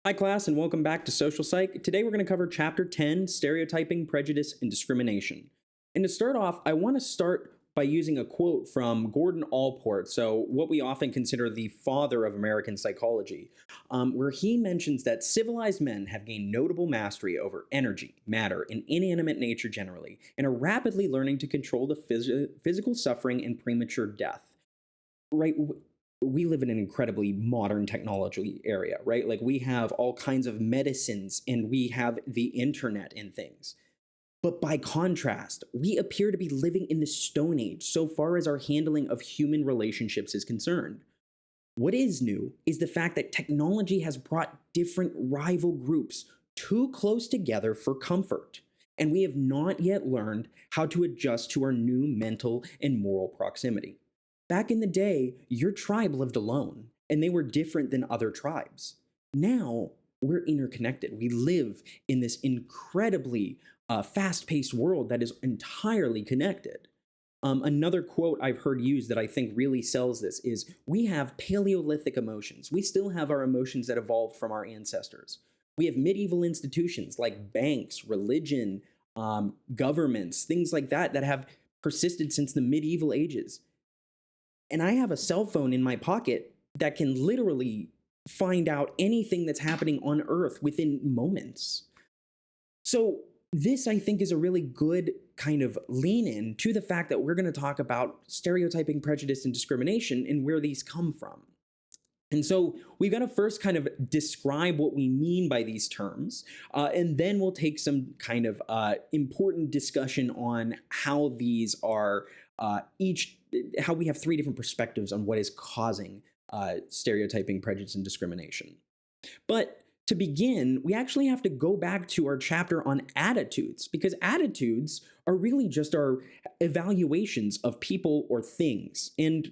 Hi, class, and welcome back to Social Psych. Today we're going to cover Chapter 10, Stereotyping, Prejudice, and Discrimination. And to start off, I want to start by using a quote from Gordon Allport, so what we often consider the father of American psychology, where he mentions that civilized men have gained notable mastery over energy, matter, and inanimate nature generally, and are rapidly learning to control the physical suffering and premature death. Right? We live in an incredibly modern technology area, right? Like we have all kinds of medicines and we have the internet and things. But by contrast, we appear to be living in the Stone Age so far as our handling of human relationships is concerned. What is new is the fact that technology has brought different rival groups too close together for comfort, and we have not yet learned how to adjust to our new mental and moral proximity. Back in the day, your tribe lived alone, and they were different than other tribes. Now, we're interconnected. We live in this incredibly fast paced world that is entirely connected. Another quote I've heard used that I think really sells this is we have Paleolithic emotions. We still have our emotions that evolved from our ancestors. We have medieval institutions like banks, religion, governments, things like that have persisted since the medieval ages. And I have a cell phone in my pocket that can literally find out anything that's happening on Earth within moments. So, this I think is a really good kind of lean in to the fact that we're going to talk about stereotyping, prejudice, and discrimination and where these come from. And so we've got to first kind of describe what we mean by these terms, and then we'll take some kind of important discussion on how these are how we have three different perspectives on what is causing stereotyping, prejudice, and discrimination. But to begin, we actually have to go back to our chapter on attitudes, because attitudes are really just our evaluations of people or things. And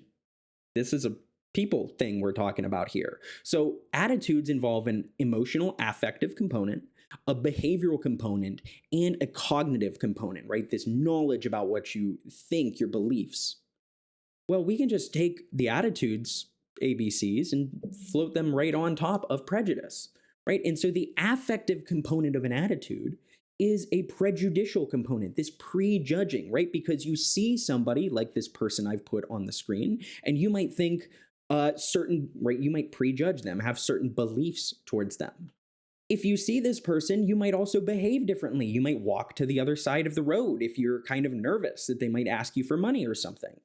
this is a people thing we're talking about here. So attitudes involve an emotional affective component, a behavioral component, and a cognitive component, right? This knowledge about what you think, your beliefs. Well, we can just take the attitudes, ABCs, and float them right on top of prejudice, right? And so the affective component of an attitude is a prejudicial component, this prejudging, right? Because you see somebody like this person I've put on the screen, and you might think right? You might prejudge them, have certain beliefs towards them. If you see this person, you might also behave differently. You might walk to the other side of the road if you're kind of nervous that they might ask you for money or something.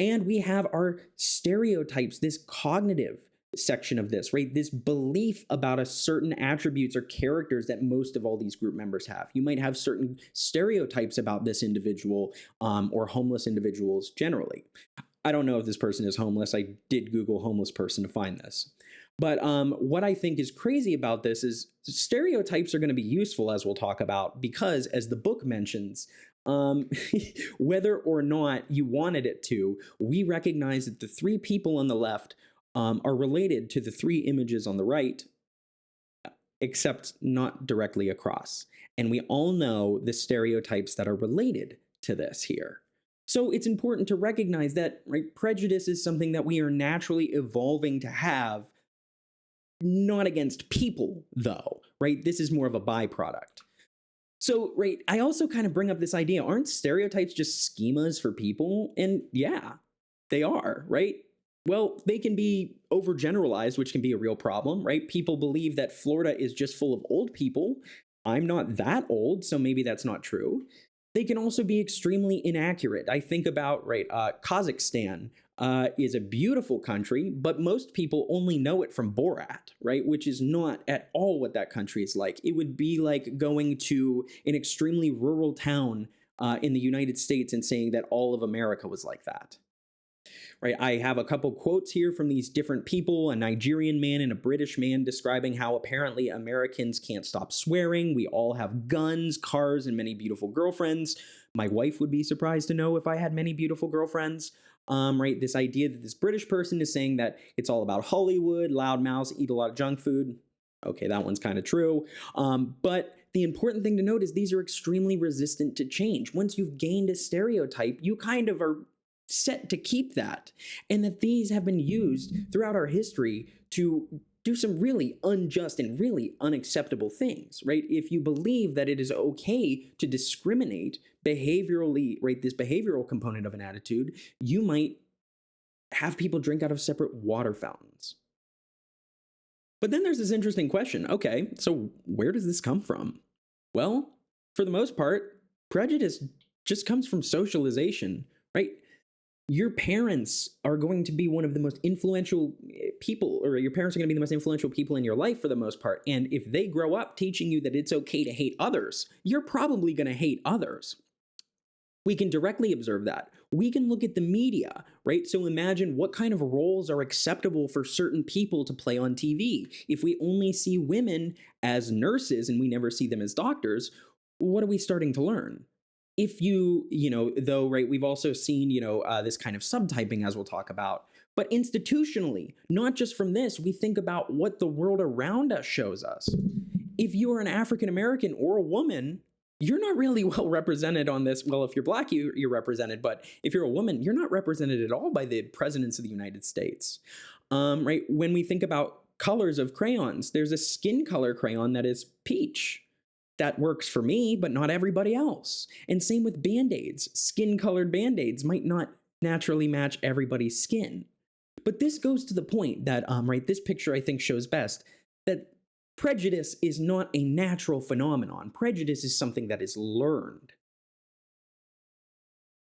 And we have our stereotypes, this cognitive section of this, right? This belief about a certain attributes or characters that most of all these group members have. You might have certain stereotypes about this individual or homeless individuals generally. I don't know if this person is homeless. I did Google homeless person to find this. But what I think is crazy about this is stereotypes are going to be useful, as we'll talk about, because as the book mentions, whether or not you wanted it to, we recognize that the three people on the left are related to the three images on the right, except not directly across. And we all know the stereotypes that are related to this here. So it's important to recognize that, right, prejudice is something that we are naturally evolving to have, not against people, though, right? This is more of a byproduct. So, right, I also kind of bring up this idea, aren't stereotypes just schemas for people? And yeah, they are, right? Well, they can be overgeneralized, which can be a real problem, right? People believe that Florida is just full of old people. I'm not that old, so maybe that's not true. They can also be extremely inaccurate. I think about, right, Kazakhstan is a beautiful country, but most people only know it from Borat, right, which is not at all what that country is like. It would be like going to an extremely rural town in the United States and saying that all of America was like that. Right, I have a couple quotes here from these different people, a Nigerian man and a British man describing how apparently Americans can't stop swearing. We all have guns, cars, and many beautiful girlfriends. My wife would be surprised to know if I had many beautiful girlfriends. Right, this idea that this British person is saying that it's all about Hollywood, loud mouths, eat a lot of junk food. Okay, that one's kind of true. But the important thing to note is these are extremely resistant to change. Once you've gained a stereotype, you kind of are set to keep that, and that these have been used throughout our history to do some really unjust and really unacceptable things, right? If you believe that it is okay to discriminate behaviorally, right, this behavioral component of an attitude, you might have people drink out of separate water fountains. But then there's this interesting question. Okay, so where does this come from? Well, for the most part, prejudice just comes from socialization, right? Your parents are going to be one of the most influential people, or your parents are going to be the most influential people in your life for the most part. And if they grow up teaching you that it's okay to hate others, you're probably going to hate others. We can directly observe that. We can look at the media, right? So imagine what kind of roles are acceptable for certain people to play on TV. If we only see women as nurses and we never see them as doctors, what are we starting to learn? If though, right, we've also seen, this kind of subtyping, as we'll talk about, but institutionally, not just from this, we think about what the world around us shows us. If you are an African American or a woman, you're not really well represented on this. Well, if you're Black, you're represented, but if you're a woman, you're not represented at all by the presidents of the United States. Right? When we think about colors of crayons, there's a skin color crayon that is peach. That works for me, but not everybody else. And same with Band-Aids. Skin-colored Band-Aids might not naturally match everybody's skin. But this goes to the point that, right, this picture I think shows best, that prejudice is not a natural phenomenon. Prejudice is something that is learned.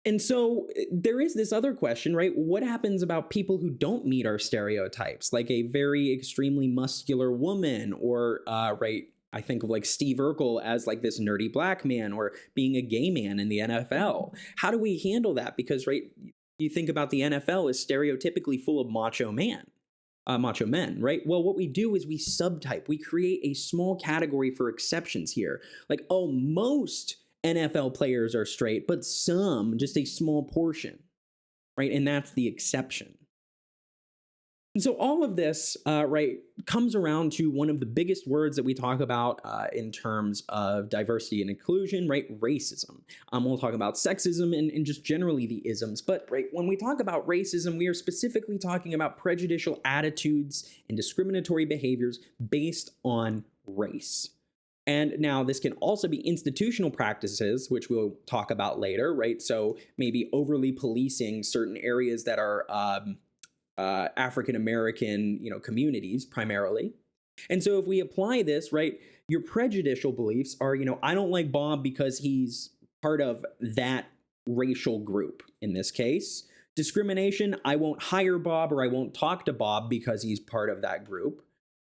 And so there is this other question, right? What happens about people who don't meet our stereotypes, like a very extremely muscular woman, or, right, I think of like Steve Urkel as like this nerdy Black man, or being a gay man in the NFL. How do we handle that? Because, right, you think about the NFL is stereotypically full of macho men, right? Well, what we do is we subtype. We create a small category for exceptions here. Like, oh, most NFL players are straight, but some, just a small portion, right? And that's the exception. And so all of this, right, comes around to one of the biggest words that we talk about in terms of diversity and inclusion, right? Racism. We'll talk about sexism and just generally the isms. But, right, when we talk about racism, we are specifically talking about prejudicial attitudes and discriminatory behaviors based on race. And now this can also be institutional practices, which we'll talk about later, right? So maybe overly policing certain areas that are African American, communities primarily. And so if we apply this, right, your prejudicial beliefs are, I don't like Bob because he's part of that racial group in this case. Discrimination, I won't hire Bob or I won't talk to Bob because he's part of that group.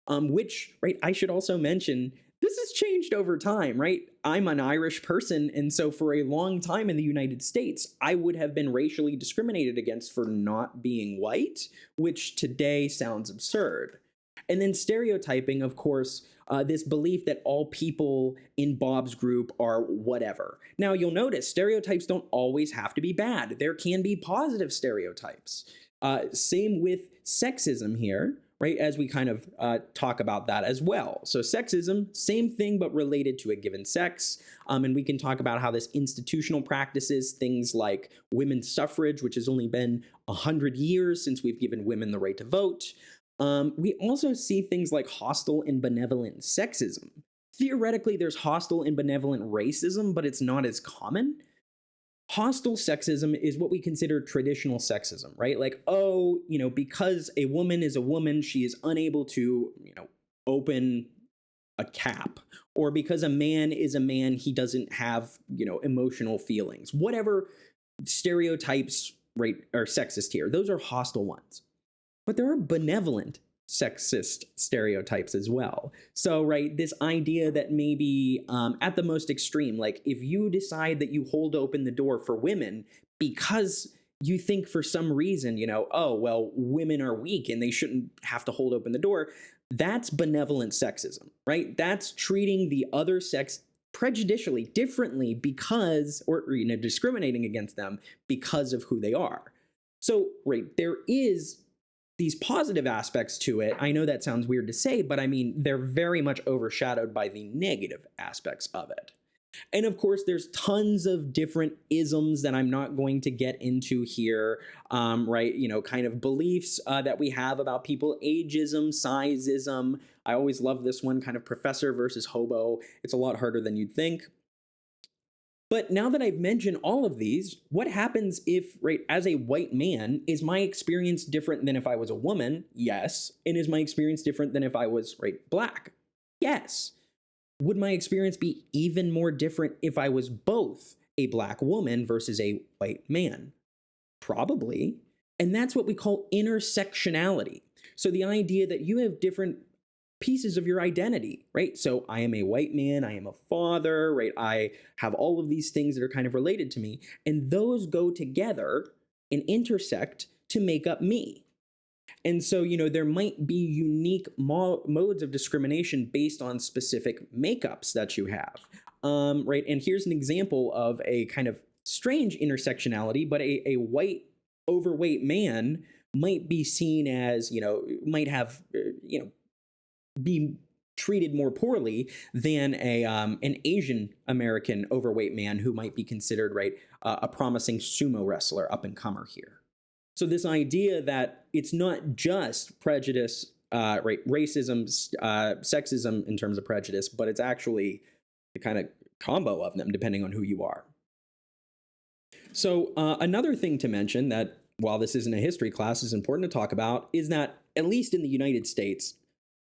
Which, right, I should also mention, this has changed over time, right? I'm an Irish person, and so for a long time in the United States, I would have been racially discriminated against for not being white, which today sounds absurd. And then stereotyping, of course, this belief that all people in Bob's group are whatever. Now, you'll notice stereotypes don't always have to be bad. There can be positive stereotypes. Same with sexism here, right, as we kind of talk about that as well. So sexism, same thing, but related to a given sex. And we can talk about how this institutional practices, things like women's suffrage, which has only been 100 years since we've given women the right to vote. We also see things like hostile and benevolent sexism. Theoretically, there's hostile and benevolent racism, but it's not as common. Hostile sexism is what we consider traditional sexism, right? Like, oh, because a woman is a woman, she is unable to, open a cap. Or because a man is a man, he doesn't have, emotional feelings. Whatever stereotypes, right, are sexist here. Those are hostile ones. But there are benevolent sexist stereotypes as well. So, right, this idea that maybe at the most extreme, like if you decide that you hold open the door for women because you think for some reason, oh, well, women are weak and they shouldn't have to hold open the door, that's benevolent sexism, right? That's treating the other sex prejudicially, differently because, or discriminating against them because of who they are. So, right, there is these positive aspects to it. I know that sounds weird to say, but I mean, they're very much overshadowed by the negative aspects of it. And of course, there's tons of different isms that I'm not going to get into here, right? Kind of beliefs that we have about people, ageism, sizeism. I always love this one, kind of professor versus hobo. It's a lot harder than you'd think. But now that I've mentioned all of these, what happens if, right, as a white man, is my experience different than if I was a woman? Yes. And is my experience different than if I was, right, black? Yes. Would my experience be even more different if I was both a black woman versus a white man? Probably. And that's what we call intersectionality. So the idea that you have different pieces of your identity, right? So I am a white man, I am a father, right? I have all of these things that are kind of related to me, and those go together and intersect to make up me. And so, there might be unique modes of discrimination based on specific makeups that you have, right? And here's an example of a kind of strange intersectionality, but a white, overweight man might be seen as, might have, be treated more poorly than an Asian American overweight man who might be considered, right, a promising sumo wrestler, up and comer here. So this idea that it's not just prejudice, right, racism, sexism in terms of prejudice, but it's actually the kind of combo of them depending on who you are. So another thing to mention that, while this isn't a history class, is important to talk about is that, at least in the United States,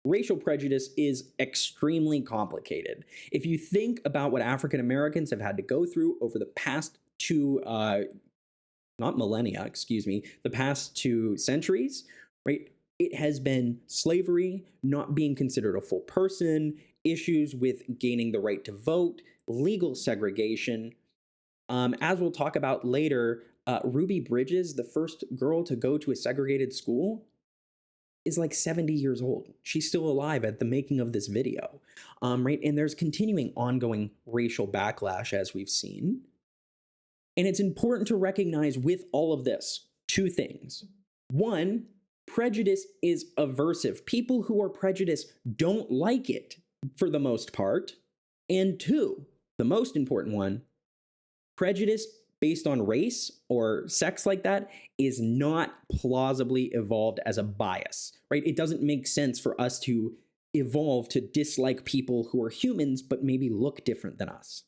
racial prejudice is extremely complicated. If you think about what African Americans have had to go through over the past not millennia, excuse me, the past 2 centuries, right? It has been slavery, not being considered a full person, issues with gaining the right to vote, legal segregation. As we'll talk about later, Ruby Bridges, the first girl to go to a segregated school, is like 70 years old. She's still alive at the making of this video, right? And there's continuing ongoing racial backlash, as we've seen. And it's important to recognize with all of this 2 things. One, prejudice is aversive. People who are prejudiced don't like it for the most part. And 2, the most important one, prejudice based on race or sex like that is not plausibly evolved as a bias, right? It doesn't make sense for us to evolve to dislike people who are humans but maybe look different than us.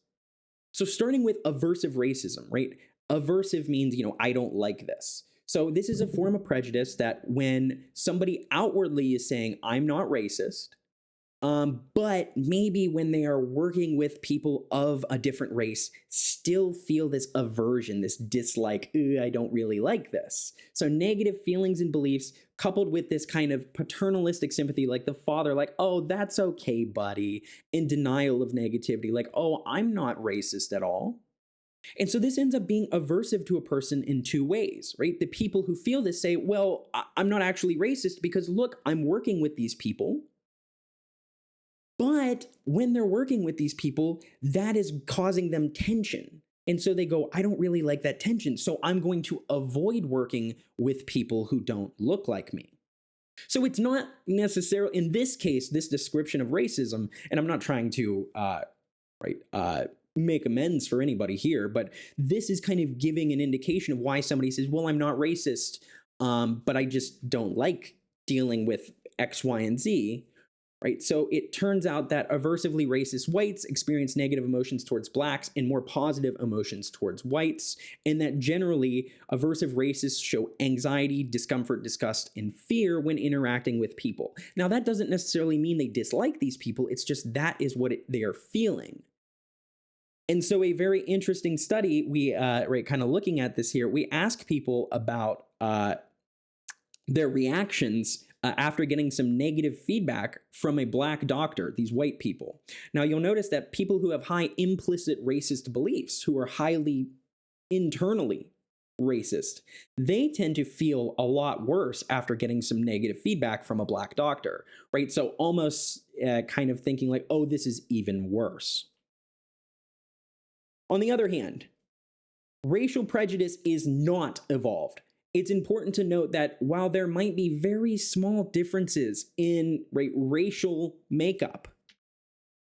So starting with aversive racism, right? Aversive means, I don't like this. So this is a form of prejudice that when somebody outwardly is saying, I'm not racist, but maybe when they are working with people of a different race, still feel this aversion, this dislike, I don't really like this. So negative feelings and beliefs coupled with this kind of paternalistic sympathy, like the father, like, oh, that's okay, buddy, in denial of negativity, like, oh, I'm not racist at all. And so this ends up being aversive to a person in 2 ways, right? The people who feel this say, well, I'm not actually racist because look, I'm working with these people. But when they're working with these people, that is causing them tension. And so they go, I don't really like that tension, so I'm going to avoid working with people who don't look like me. So it's not necessarily, in this case, this description of racism, and I'm not trying to make amends for anybody here, but this is kind of giving an indication of why somebody says, well, I'm not racist, but I just don't like dealing with X, Y, and Z. Right? So it turns out that aversively racist whites experience negative emotions towards blacks and more positive emotions towards whites, and that generally aversive racists show anxiety, discomfort, disgust, and fear when interacting with people. Now, that doesn't necessarily mean they dislike these people, it's just that is what they are feeling. And so a very interesting study, we kind of looking at this here, we ask people about their reactions after getting some negative feedback from a black doctor, these white people. Now, you'll notice that people who have high implicit racist beliefs, who are highly internally racist, they tend to feel a lot worse after getting some negative feedback from a black doctor, right? So almost kind of thinking like, oh, this is even worse. On the other hand, racial prejudice is not evolved. It's important to note that while there might be very small differences in racial makeup,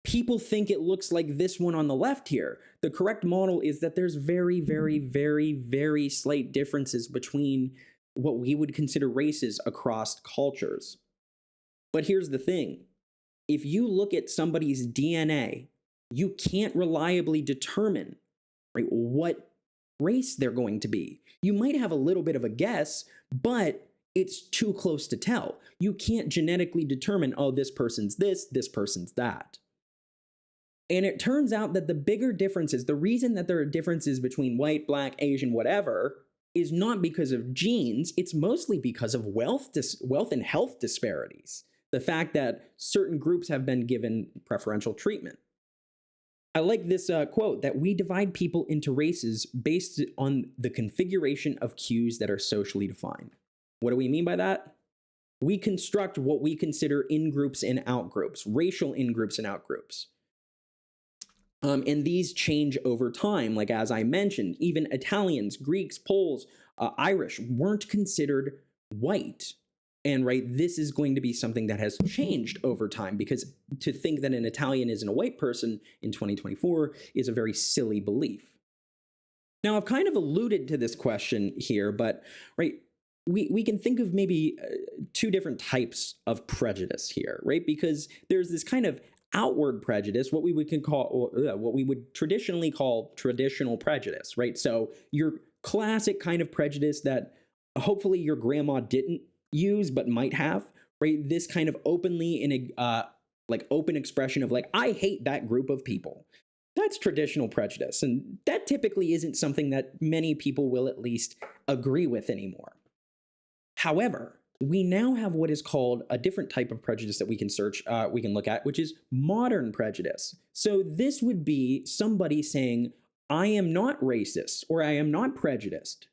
people think it looks like this one on the left here. The correct model is that there's very, very, very, very slight differences between what we would consider races across cultures. But here's the thing. If you look at somebody's DNA, you can't reliably determine, right, what race they're going to be. You might have a little bit of a guess, but it's too close to tell. You can't genetically determine, oh, this person's this person's that. And it turns out that the bigger differences, the reason that there are differences between white, black, Asian, whatever, is not because of genes. It's mostly because of wealth and health disparities. The fact that certain groups have been given preferential treatment. I like this quote that we divide people into races based on the configuration of cues that are socially defined. What do we mean by that? We construct what we consider in-groups and out-groups, racial in-groups and out-groups. And these change over time. Like as I mentioned, even Italians, Greeks, Poles, Irish weren't considered white. And right, this is going to be something that has changed over time, because to think that an Italian isn't a white person in 2024 is a very silly belief. Now, I've kind of alluded to this question here, but right, we can think of maybe two different types of prejudice here, right? Because there's this kind of outward prejudice, what we would traditionally call traditional prejudice, right? So your classic kind of prejudice that hopefully your grandma didn't use but might have, right? This kind of openly in a open expression of like, I hate that group of people. That's traditional prejudice, and that typically isn't something that many people will at least agree with anymore. However, we now have what is called a different type of prejudice that we can look at, which is modern prejudice. So this would be somebody saying, I am not racist or I am not prejudiced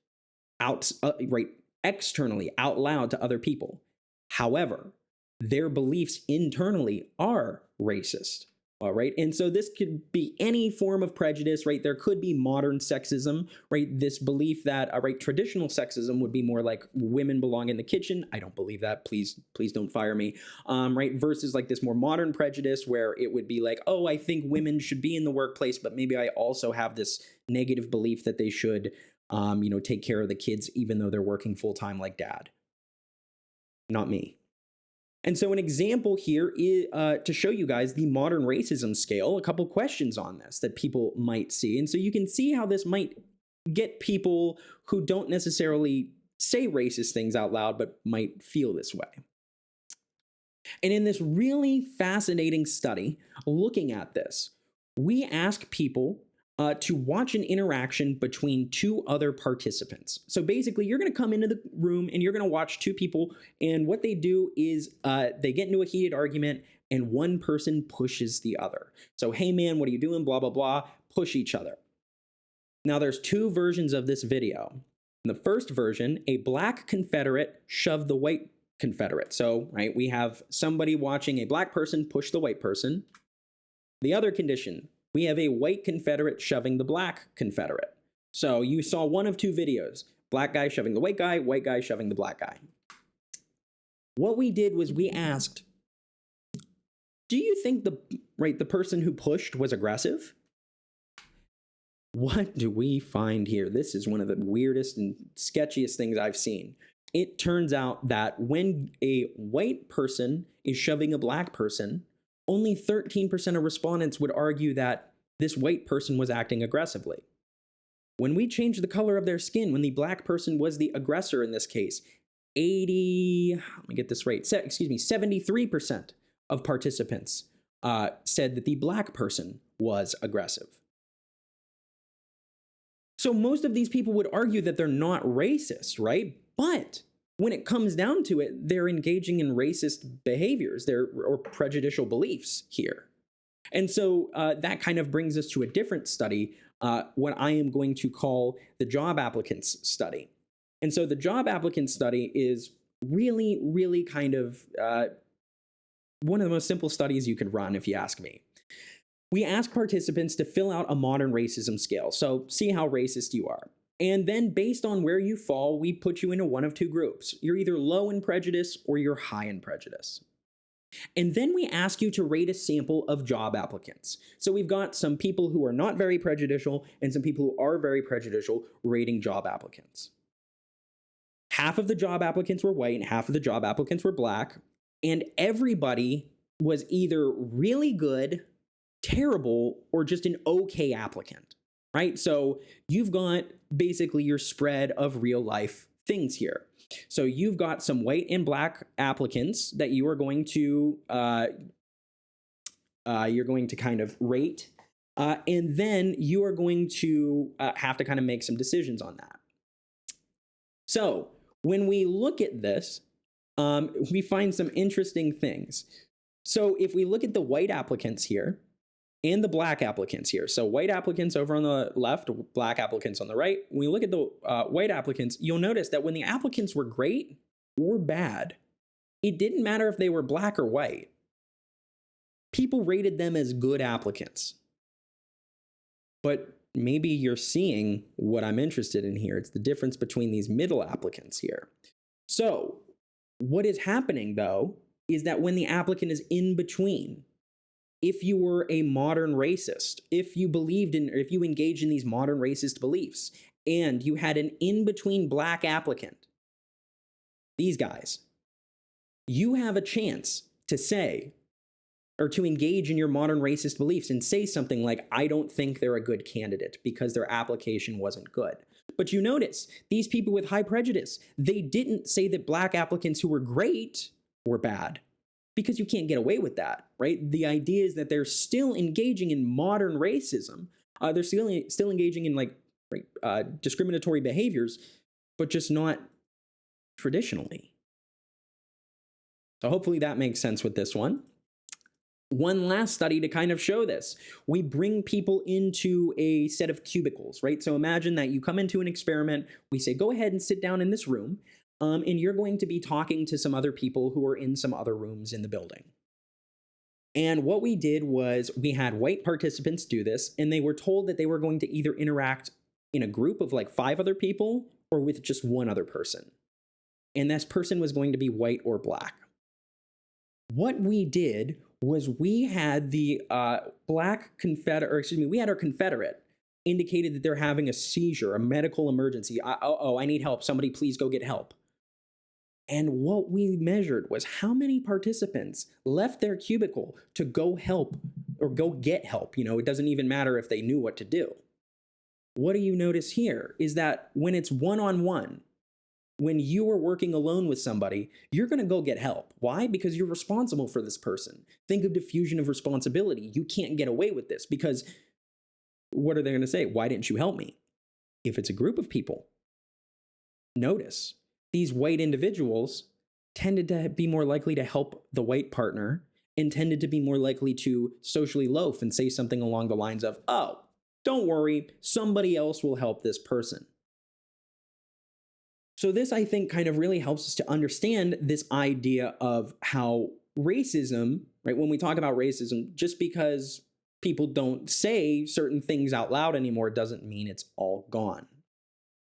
externally, out loud to other people. However, their beliefs internally are racist. All right. And so this could be any form of prejudice, right? There could be modern sexism, right? This belief that, traditional sexism would be more like women belong in the kitchen. I don't believe that. Please don't fire me. Right. Versus like this more modern prejudice where it would be like, oh, I think women should be in the workplace, but maybe I also have this negative belief that they should, take care of the kids, even though they're working full time like dad. Not me. And so an example here is to show you guys the modern racism scale, a couple questions on this that people might see. And so you can see how this might get people who don't necessarily say racist things out loud, but might feel this way. And in this really fascinating study, looking at this, we ask people to watch an interaction between two other participants. So basically, you're going to come into the room and you're going to watch two people, and what they do is they get into a heated argument and one person pushes the other. So, hey man, what are you doing? Blah, blah, blah. Push each other. Now, there's two versions of this video. In the first version, a black Confederate shoved the white Confederate. So, right, we have somebody watching a black person push the white person. The other condition, we have a white Confederate shoving the black Confederate. So you saw one of two videos, black guy shoving the white guy shoving the black guy. What we did was we asked, do you think the person who pushed was aggressive? What do we find here? This is one of the weirdest and sketchiest things I've seen. It turns out that when a white person is shoving a black person, only 13% of respondents would argue that this white person was acting aggressively. When we changed the color of their skin, when the black person was the aggressor in this case, 73% of participants said that the black person was aggressive. So most of these people would argue that they're not racist, right? But when it comes down to it, they're engaging in racist behaviors, or prejudicial beliefs here. And so that kind of brings us to a different study, what I am going to call the job applicants study. And so the job applicant study is really, really kind of one of the most simple studies you could run, if you ask me. We ask participants to fill out a modern racism scale, so see how racist you are. And then based on where you fall, we put you into one of two groups. You're either low in prejudice or you're high in prejudice. And then we ask you to rate a sample of job applicants. So we've got some people who are not very prejudicial and some people who are very prejudicial rating job applicants. Half of the job applicants were white and half of the job applicants were black, and everybody was either really good, terrible, or just an okay applicant, right? So you've got basically your spread of real life things here. So you've got some white and black applicants that you are going to kind of rate, and then you are going to have to kind of make some decisions on that. So when we look at this, we find some interesting things. So if we look at the white applicants here and the black applicants here, so white applicants over on the left, black applicants on the right, when we look at the white applicants, you'll notice that when the applicants were great or bad, it didn't matter if they were black or white. People rated them as good applicants. But maybe you're seeing what I'm interested in here. It's the difference between these middle applicants here. So what is happening, though, is that when the applicant is in between, if you were a modern racist, if you believed in, or if you engaged in these modern racist beliefs, and you had an in-between black applicant, these guys, you have a chance to say, or to engage in your modern racist beliefs and say something like, I don't think they're a good candidate because their application wasn't good. But you notice, these people with high prejudice, they didn't say that black applicants who were great were bad, because you can't get away with that, right? The idea is that they're still engaging in modern racism. They're still engaging in discriminatory behaviors, but just not traditionally. So hopefully that makes sense with this one. One last study to kind of show this. We bring people into a set of cubicles, right? So imagine that you come into an experiment. We say, go ahead and sit down in this room. And you're going to be talking to some other people who are in some other rooms in the building. And what we did was we had white participants do this, and they were told that they were going to either interact in a group of like 5 other people or with just one other person. And this person was going to be white or black. What we did was we had the we had our Confederate indicated that they're having a seizure, a medical emergency. I need help. Somebody please go get help. And what we measured was how many participants left their cubicle to go help or go get help. You know, it doesn't even matter if they knew what to do. What do you notice here is that when it's one-on-one, when you are working alone with somebody, you're going to go get help. Why? Because you're responsible for this person. Think of diffusion of responsibility. You can't get away with this because what are they going to say? Why didn't you help me? If it's a group of people, notice these white individuals tended to be more likely to help the white partner and tended to be more likely to socially loaf and say something along the lines of, oh, don't worry, somebody else will help this person. So this, I think, kind of really helps us to understand this idea of how racism, right? When we talk about racism, just because people don't say certain things out loud anymore doesn't mean it's all gone.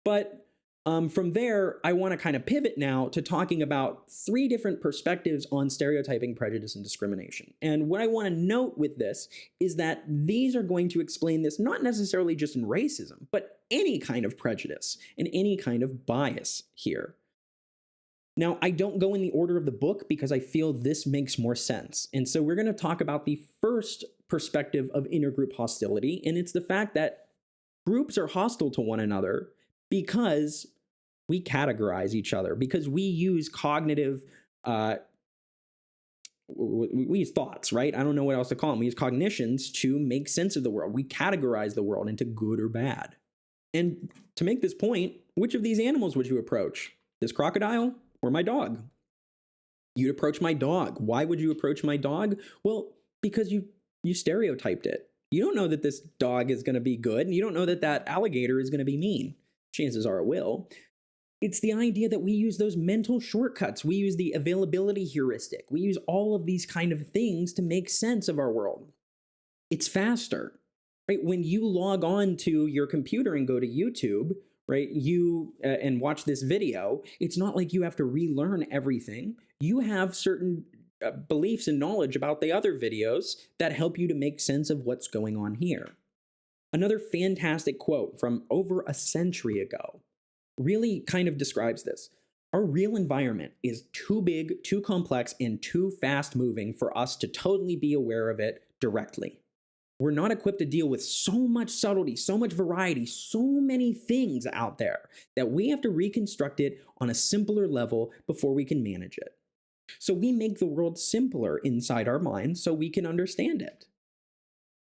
But from there, I want to kind of pivot now to talking about 3 different perspectives on stereotyping, prejudice, and discrimination. And what I want to note with this is that these are going to explain this not necessarily just in racism, but any kind of prejudice and any kind of bias here. Now, I don't go in the order of the book because I feel this makes more sense. And so we're going to talk about the first perspective of intergroup hostility, and it's the fact that groups are hostile to one another because we categorize each other, because we use cognitive, we use thoughts, right? I don't know what else to call them. We use cognitions to make sense of the world. We categorize the world into good or bad. And to make this point, which of these animals would you approach? This crocodile or my dog? You'd approach my dog. Why would you approach my dog? Well, because you stereotyped it. You don't know that this dog is going to be good, and you don't know that that alligator is going to be mean. Chances are it will. It's the idea that we use those mental shortcuts. We use the availability heuristic. We use all of these kind of things to make sense of our world. It's faster, right? When you log on to your computer and go to YouTube, right, and watch this video, it's not like you have to relearn everything. You have certain beliefs and knowledge about the other videos that help you to make sense of what's going on here. Another fantastic quote from over a century ago really kind of describes this. Our real environment is too big, too complex, and too fast moving for us to totally be aware of it directly. We're not equipped to deal with so much subtlety, so much variety, so many things out there that we have to reconstruct it on a simpler level before we can manage it. So we make the world simpler inside our minds so we can understand it.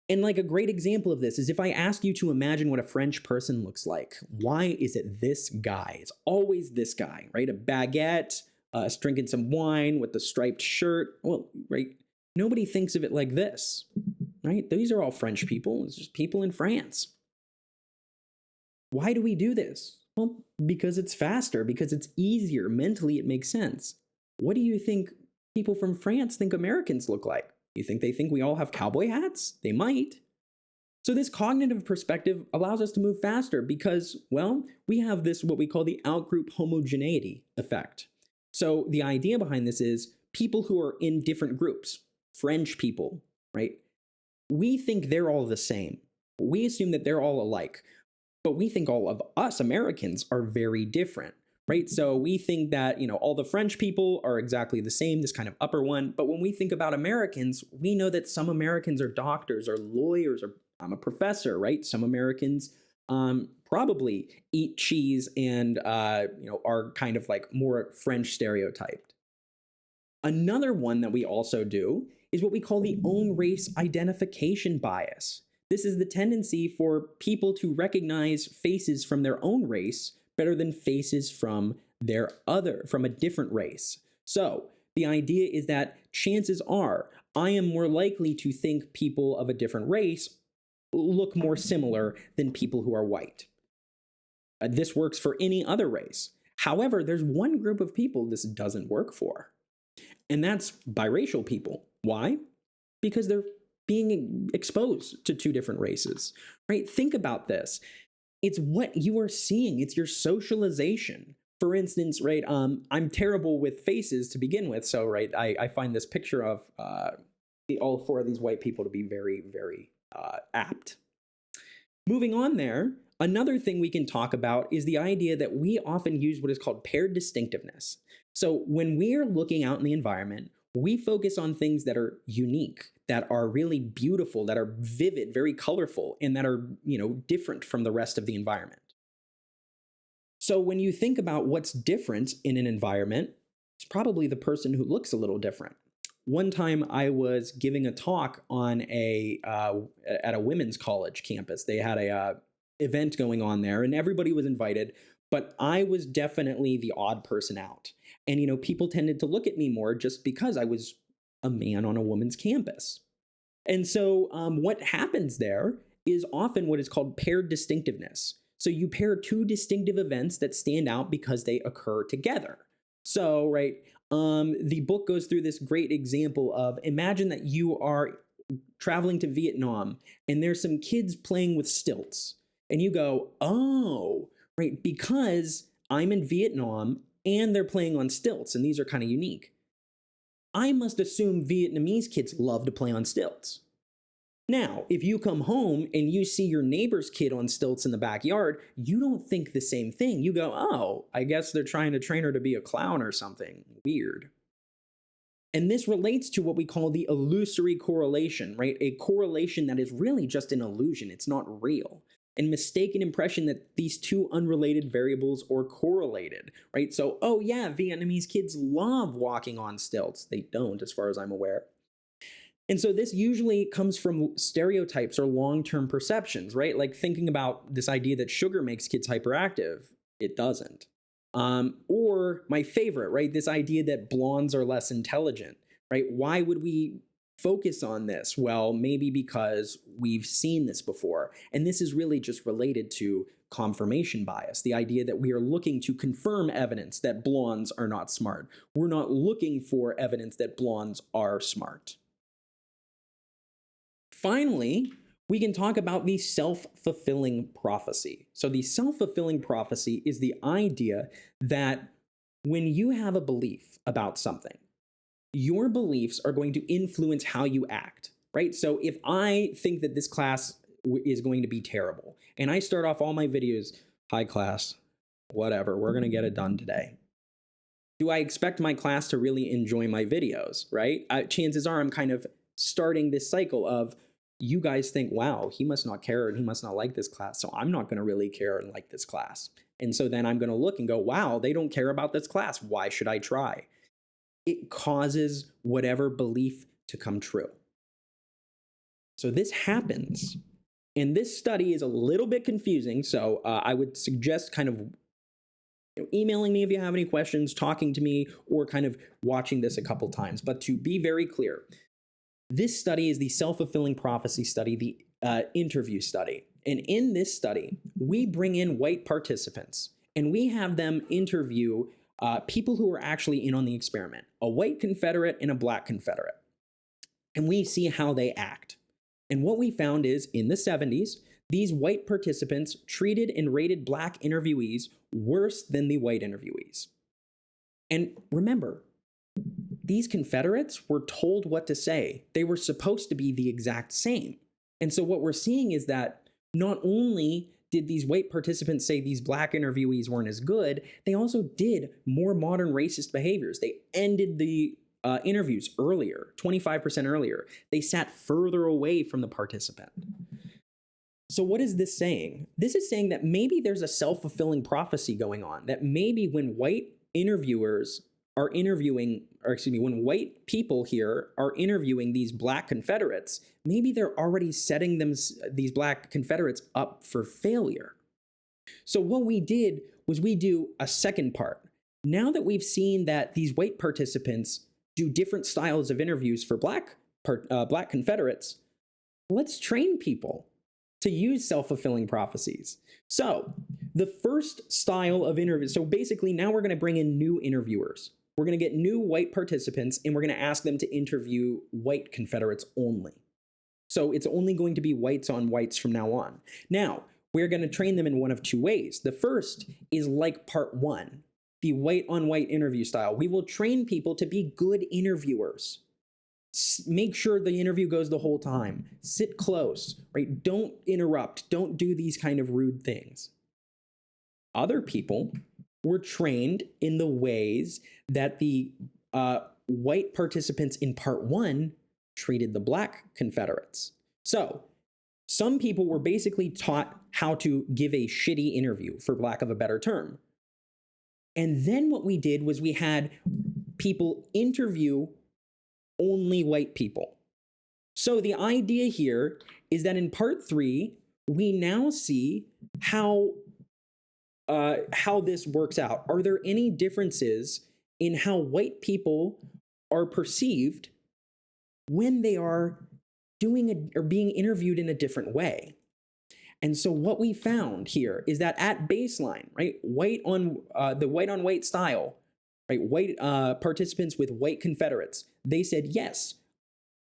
And like a great example of this is if I ask you to imagine what a French person looks like, why is it this guy? It's always this guy, right? A baguette, drinking some wine with the striped shirt. Well, right? Nobody thinks of it like this, right? These are all French people. It's just people in France. Why do we do this? Well, because it's faster, because it's easier. Mentally, it makes sense. What do you think people from France think Americans look like? You think they think we all have cowboy hats? They might. So this cognitive perspective allows us to move faster because, well, we have this, what we call the outgroup homogeneity effect. So the idea behind this is people who are in different groups, French people, right? We think they're all the same. We assume that they're all alike, but we think all of us Americans are very different. Right? So we think that, all the French people are exactly the same, this kind of upper one. But when we think about Americans, we know that some Americans are doctors or lawyers, or I'm a professor, right? Some Americans probably eat cheese and, are kind of like more French stereotyped. Another one that we also do is what we call the own race identification bias. This is the tendency for people to recognize faces from their own race better than faces from a different race. So the idea is that chances are I am more likely to think people of a different race look more similar than people who are white. This works for any other race. However, there's one group of people this doesn't work for, and that's biracial people. Why? Because they're being exposed to two different races, right? Think about this. It's what you are seeing. It's your socialization. For instance, right, I'm terrible with faces to begin with. So, right, I find this picture of all four of these white people to be very, very apt. Moving on there, another thing we can talk about is the idea that we often use what is called paired distinctiveness. So when we're looking out in the environment, we focus on things that are unique, that are really beautiful, that are vivid, very colorful, and that are, different from the rest of the environment. So when you think about what's different in an environment, it's probably the person who looks a little different. One time I was giving a talk on at a women's college campus. They had a event going on there and everybody was invited, but I was definitely the odd person out. And, people tended to look at me more just because I was a man on a woman's campus. And so what happens there is often what is called paired distinctiveness. So you pair two distinctive events that stand out because they occur together. So, right, the book goes through this great example of imagine that you are traveling to Vietnam and there's some kids playing with stilts. And you go, oh, right, because I'm in Vietnam and they're playing on stilts, and these are kind of unique. I must assume Vietnamese kids love to play on stilts. Now, if you come home and you see your neighbor's kid on stilts in the backyard, you don't think the same thing. You go, oh, I guess they're trying to train her to be a clown or something. Weird. And this relates to what we call the illusory correlation, right? A correlation that is really just an illusion. It's not real. And mistaken impression that these two unrelated variables are correlated, right? So, oh yeah, Vietnamese kids love walking on stilts. They don't, as far as I'm aware. And so this usually comes from stereotypes or long-term perceptions, right? Like thinking about this idea that sugar makes kids hyperactive. It doesn't. Or my favorite, right? This idea that blondes are less intelligent, right? Why would we focus on this? Well, maybe because we've seen this before. And this is really just related to confirmation bias, the idea that we are looking to confirm evidence that blondes are not smart. We're not looking for evidence that blondes are smart. Finally, we can talk about the self-fulfilling prophecy. So the self-fulfilling prophecy is the idea that when you have a belief about something, your beliefs are going to influence how you act, right? So if I think that this class is going to be terrible, and I start off all my videos, hi class, whatever, we're going to get it done today. Do I expect my class to really enjoy my videos, right? Chances are I'm kind of starting this cycle of, you guys think, wow, he must not care and he must not like this class, so I'm not going to really care and like this class. And so then I'm going to look and go, wow, they don't care about this class. Why should I try? It causes whatever belief to come true. So this happens. And this study is a little bit confusing, so I would suggest kind of emailing me if you have any questions, talking to me, or kind of watching this a couple times. But to be very clear, this study is the self-fulfilling prophecy study, the interview study. And in this study, we bring in white participants, and we have them interview people who are actually in on the experiment, a white Confederate and a black Confederate. And we see how they act. And what we found is, in the 70s, these white participants treated and rated black interviewees worse than the white interviewees. And remember, these Confederates were told what to say. They were supposed to be the exact same. And so what we're seeing is that not only did these white participants say these black interviewees weren't as good, they also did more modern racist behaviors. They ended the interviews earlier, 25% earlier. They sat further away from the participant. So what is this saying? This is saying that maybe there's a self-fulfilling prophecy going on, that maybe when white interviewers are interviewing, or excuse me, when white people here are interviewing these black Confederates, maybe they're already setting these black Confederates up for failure. So what we did was we do a second part. Now that we've seen that these white participants do different styles of interviews for black Confederates, let's train people to use self-fulfilling prophecies. So the first style of interview, so basically now we're going to bring in new interviewers. We're going to get new white participants, and we're going to ask them to interview white Confederates only. So it's only going to be whites on whites from now on. Now, we're going to train them in one of two ways. The first is like part one, the white on white interview style. We will train people to be good interviewers. Make sure the interview goes the whole time. Sit close, right? Don't interrupt. Don't do these kind of rude things. Other people were trained in the ways that the white participants in part one treated the black Confederates. So some people were basically taught how to give a shitty interview, for lack of a better term. And then what we did was we had people interview only white people. So the idea here is that in part three, we now see how this works out. Are there any differences in how white people are perceived when they are or being interviewed in a different way? And so what we found here is that at baseline, right, the white on white style, right, white participants with white Confederates, they said, yes,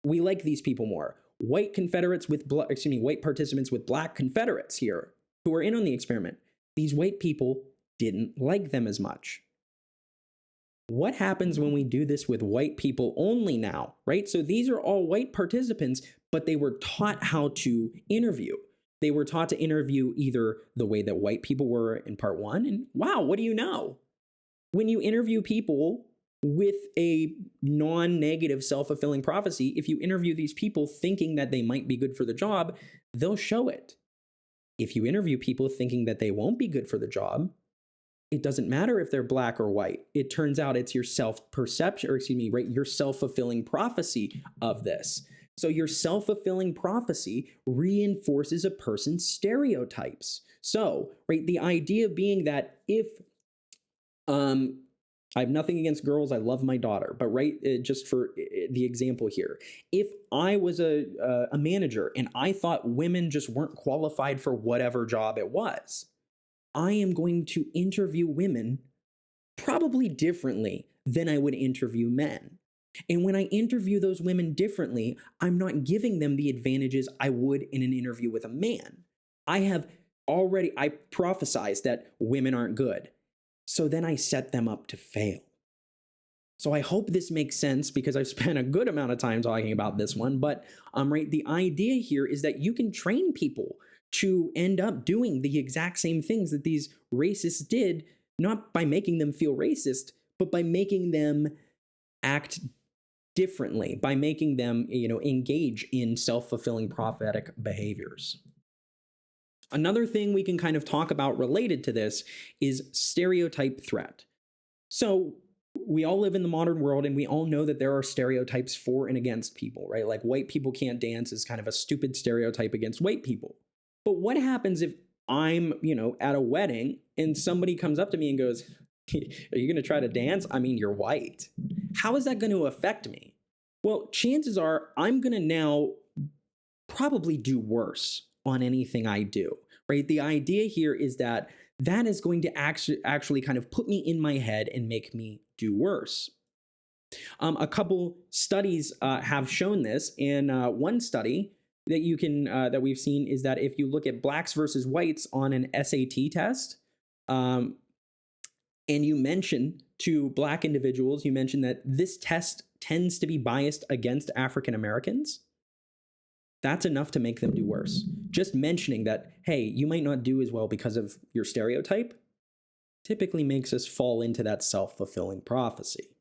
we like these people more. White participants with black Confederates here who are in on the experiment, these white people didn't like them as much. What happens when we do this with white people only now, right? So these are all white participants, but they were taught how to interview. They were taught to interview either the way that white people were in part one, and wow, what do you know? When you interview people with a non-negative self-fulfilling prophecy, if you interview these people thinking that they might be good for the job, they'll show it. If you interview people thinking that they won't be good for the job, it doesn't matter if they're black or white. It turns out it's your self-perception, right, your self-fulfilling prophecy of this. So your self-fulfilling prophecy reinforces a person's stereotypes. So, right, the idea being that if I have nothing against girls, I love my daughter, but right, just for the example here, if I was a manager and I thought women just weren't qualified for whatever job it was, I am going to interview women probably differently than I would interview men. And when I interview those women differently, I'm not giving them the advantages I would in an interview with a man. I prophesized that women aren't good. So then I set them up to fail. So I hope this makes sense because I've spent a good amount of time talking about this one. But right, the idea here is that you can train people to end up doing the exact same things that these racists did, not by making them feel racist, but by making them act differently, by making them, engage in self-fulfilling prophetic behaviors. Another thing we can kind of talk about related to this is stereotype threat. So we all live in the modern world and we all know that there are stereotypes for and against people, right? Like white people can't dance is kind of a stupid stereotype against white people. But what happens if I'm, at a wedding and somebody comes up to me and goes, "Are you going to try to dance? I mean, you're white." How is that going to affect me? Well, chances are I'm going to now probably do worse on anything I do, right? The idea here is that is going to actually kind of put me in my head and make me do worse. A couple studies have shown this, and one study that that we've seen is that if you look at blacks versus whites on an SAT test, and you mention to black individuals, you mention that this test tends to be biased against African Americans, that's enough to make them do worse. Just mentioning that, hey, you might not do as well because of your stereotype, typically makes us fall into that self-fulfilling prophecy.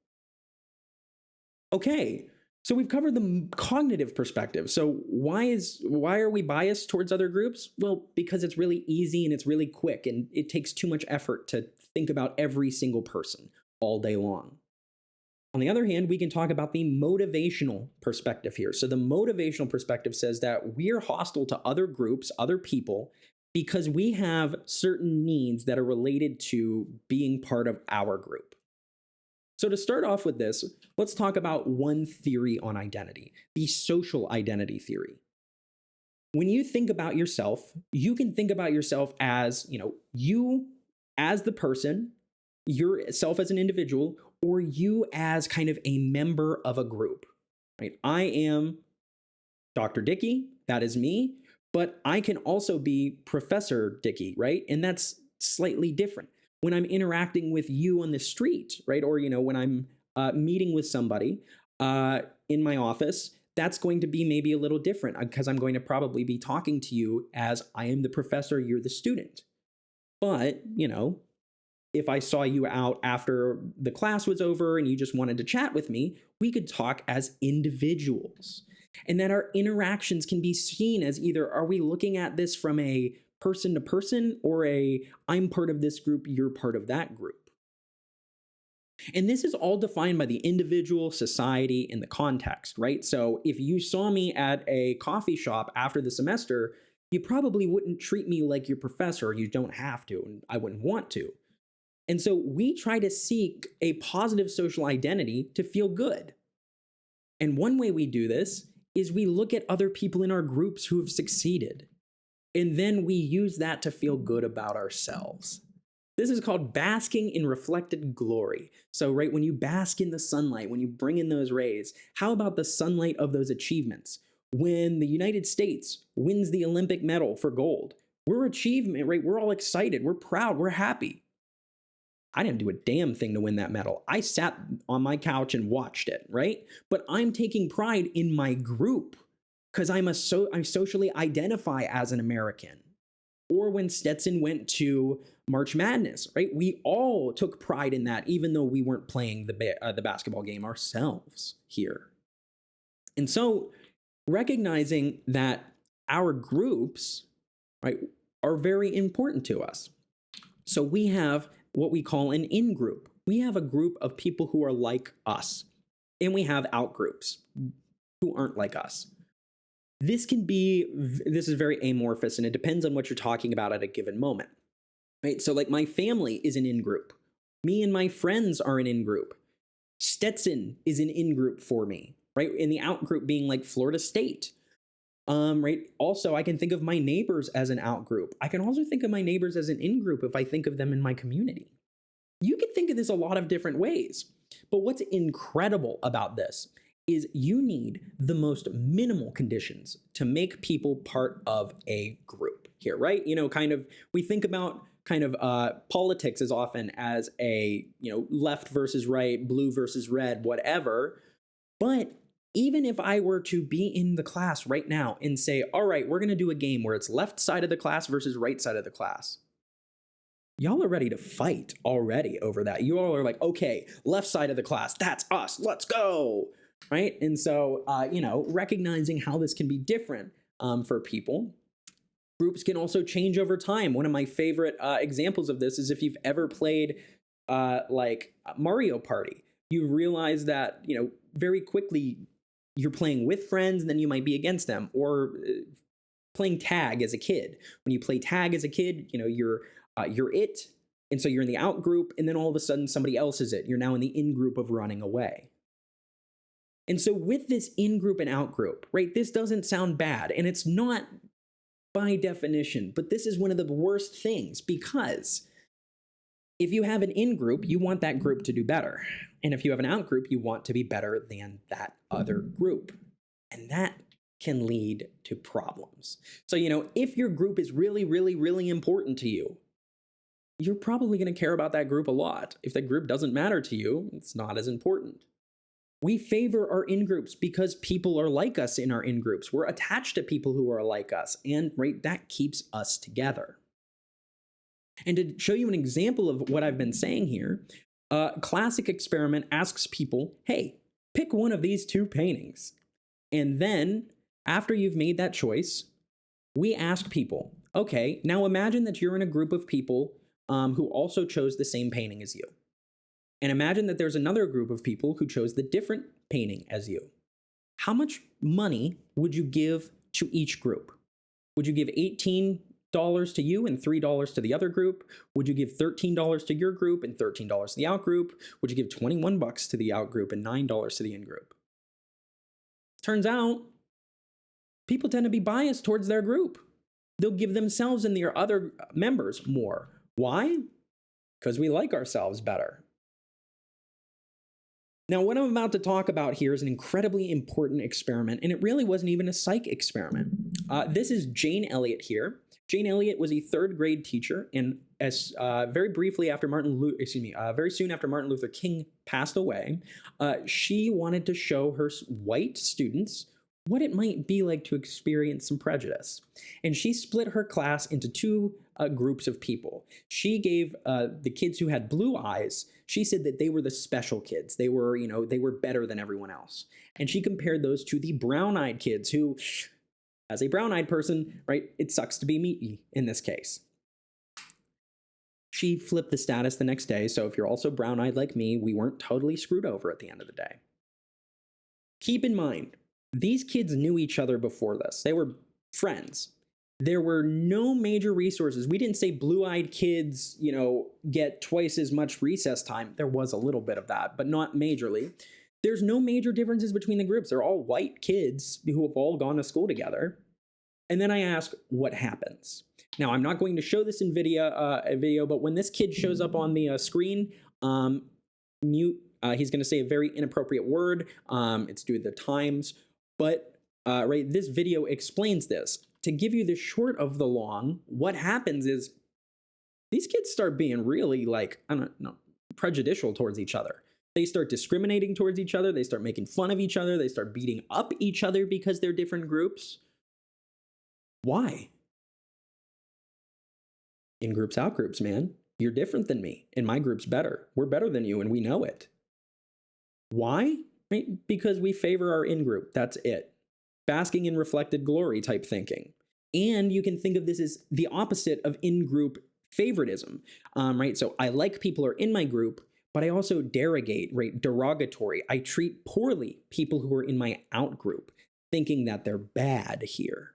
Okay, so we've covered the cognitive perspective. So why are we biased towards other groups? Well, because it's really easy and it's really quick, and it takes too much effort to think about every single person all day long. On the other hand, we can talk about the motivational perspective here. So the motivational perspective says that we're hostile to other groups, other people, because we have certain needs that are related to being part of our group. So to start off with this, let's talk about one theory on identity, the social identity theory. When you think about yourself, you can think about yourself as, you as the person, yourself as an individual, or you as kind of a member of a group, right? I am Dr. Dickey, that is me, but I can also be Professor Dickey, right? And that's slightly different. When I'm interacting with you on the street, right? Or, when I'm meeting with somebody in my office, that's going to be maybe a little different because I'm going to probably be talking to you as I am the professor, you're the student. But, if I saw you out after the class was over and you just wanted to chat with me, we could talk as individuals. And that our interactions can be seen as either, are we looking at this from a person to person, or I'm part of this group, you're part of that group. And this is all defined by the individual, society, and the context, right? So if you saw me at a coffee shop after the semester, you probably wouldn't treat me like your professor. You don't have to, and I wouldn't want to. And so we try to seek a positive social identity to feel good. And one way we do this is we look at other people in our groups who have succeeded. And then we use that to feel good about ourselves. This is called basking in reflected glory. So, right, when you bask in the sunlight, when you bring in those rays, how about the sunlight of those achievements? When the United States wins the Olympic medal for gold, we're achievement, right? We're all excited. We're proud. We're happy. I didn't do a damn thing to win that medal. I sat on my couch and watched it, right? But I'm taking pride in my group because I socially identify as an American. Or when Stetson went to March Madness, right? We all took pride in that, even though we weren't playing the basketball game ourselves here. And so recognizing that our groups, right, are very important to us. So we have what we call an in-group. We have a group of people who are like us, and we have out-groups who aren't like us. This is very amorphous, and it depends on what you're talking about at a given moment, right? So like my family is an in-group. Me and my friends are an in-group. Stetson is an in-group for me, right? And the out-group being like Florida State. Right. Also, I can think of my neighbors as an out group. I can also think of my neighbors as an in group if I think of them in my community. You can think of this a lot of different ways. But what's incredible about this is you need the most minimal conditions to make people part of a group here, right? We think about kind of politics as often as a, left versus right, blue versus red, whatever. But even if I were to be in the class right now and say, all right, we're going to do a game where it's left side of the class versus right side of the class, y'all are ready to fight already over that. You all are like, okay, left side of the class, that's us, let's go, right? And so, recognizing how this can be different for people. Groups can also change over time. One of my favorite examples of this is if you've ever played like Mario Party. You realize that, very quickly you're playing with friends and then you might be against them, or playing tag as a kid. When you play tag as a kid, you're it, and so you're in the out group, and then all of a sudden somebody else is it. You're now in the in group of running away. And so with this in group and out group, right, this doesn't sound bad, and it's not by definition, but this is one of the worst things, because if you have an in group, you want that group to do better. And if you have an out group, you want to be better than that other group. And that can lead to problems. So, if your group is really, really, really important to you, you're probably going to care about that group a lot. If that group doesn't matter to you, it's not as important. We favor our in-groups because people are like us in our in-groups. We're attached to people who are like us, and right, that keeps us together. And to show you an example of what I've been saying here, a classic experiment asks people, hey, pick one of these two paintings. And then, after you've made that choice, we ask people, okay, now imagine that you're in a group of people who also chose the same painting as you. And imagine that there's another group of people who chose the different painting as you. How much money would you give to each group? Would you give $18 to you and $3 to the other group? Would you give $13 to your group and $13 to the out group? Would you give $21 to the out group and $9 to the in group? Turns out, people tend to be biased towards their group. They'll give themselves and their other members more. Why? Because we like ourselves better. Now, what I'm about to talk about here is an incredibly important experiment, and it really wasn't even a psych experiment. This is Jane Elliott here. Jane Elliott was a third grade teacher, and very soon after Martin Luther King passed away, she wanted to show her white students what it might be like to experience some prejudice. And she split her class into two groups of people. She gave the kids who had blue eyes, she said that they were the special kids. They were, they were better than everyone else. And she compared those to the brown-eyed kids who, as a brown-eyed person, right, it sucks to be me in this case. She flipped the status the next day, so if you're also brown-eyed like me, we weren't totally screwed over at the end of the day. Keep in mind, these kids knew each other before this. They were friends. There were no major resources. We didn't say blue-eyed kids, get twice as much recess time. There was a little bit of that, but not majorly. There's no major differences between the groups. They're all white kids who have all gone to school together. And then I ask, what happens? Now, I'm not going to show this in video, but when this kid shows up on the screen, mute. He's going to say a very inappropriate word. It's due to the times. But this video explains this. To give you the short of the long, what happens is these kids start being really prejudicial towards each other. They start discriminating towards each other. They start making fun of each other. They start beating up each other because they're different groups. Why? In groups, out groups, man. You're different than me, and my group's better. We're better than you, and we know it. Why? Right? Because we favor our in-group. That's it. Basking in reflected glory type thinking. And you can think of this as the opposite of in-group favoritism, right? So I like people who are in my group, but I also derogate, right? Derogatory. I treat poorly people who are in my out group, thinking that they're bad here.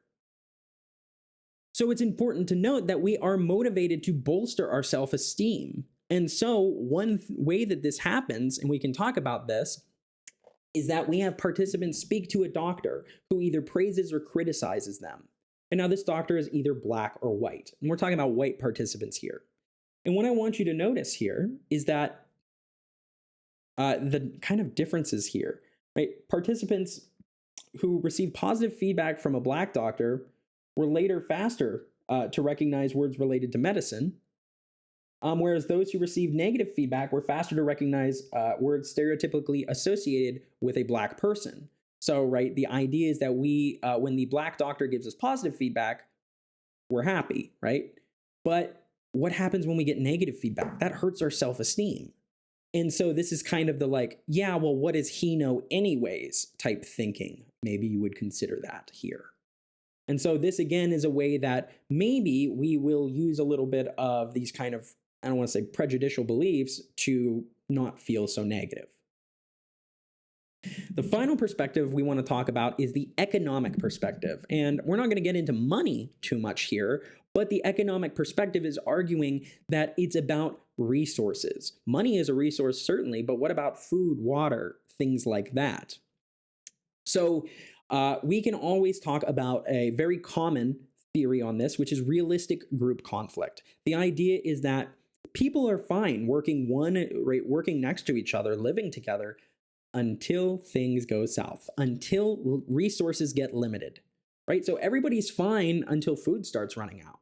So it's important to note that we are motivated to bolster our self-esteem. And so one way that this happens, and we can talk about this, is that we have participants speak to a doctor who either praises or criticizes them. And now this doctor is either black or white. And we're talking about white participants here. And what I want you to notice here is that the kind of differences here, right? Participants who received positive feedback from a black doctor were later faster to recognize words related to medicine, whereas those who received negative feedback were faster to recognize words stereotypically associated with a Black person. So, right, the idea is that when the Black doctor gives us positive feedback, we're happy, right? But what happens when we get negative feedback? That hurts our self-esteem. And so this is kind of the like, yeah, well, what does he know anyways type thinking. Maybe you would consider that here. And so this again is a way that maybe we will use a little bit of these kind of, I don't want to say prejudicial beliefs to not feel so negative. The final perspective we want to talk about is the economic perspective. And we're not going to get into money too much here, but the economic perspective is arguing that it's about resources. Money is a resource, certainly, but what about food, water, things like that? So we can always talk about a very common theory on this, which is realistic group conflict. The idea is that people are fine working next to each other, living together, until things go south, until resources get limited, right? So everybody's fine until food starts running out.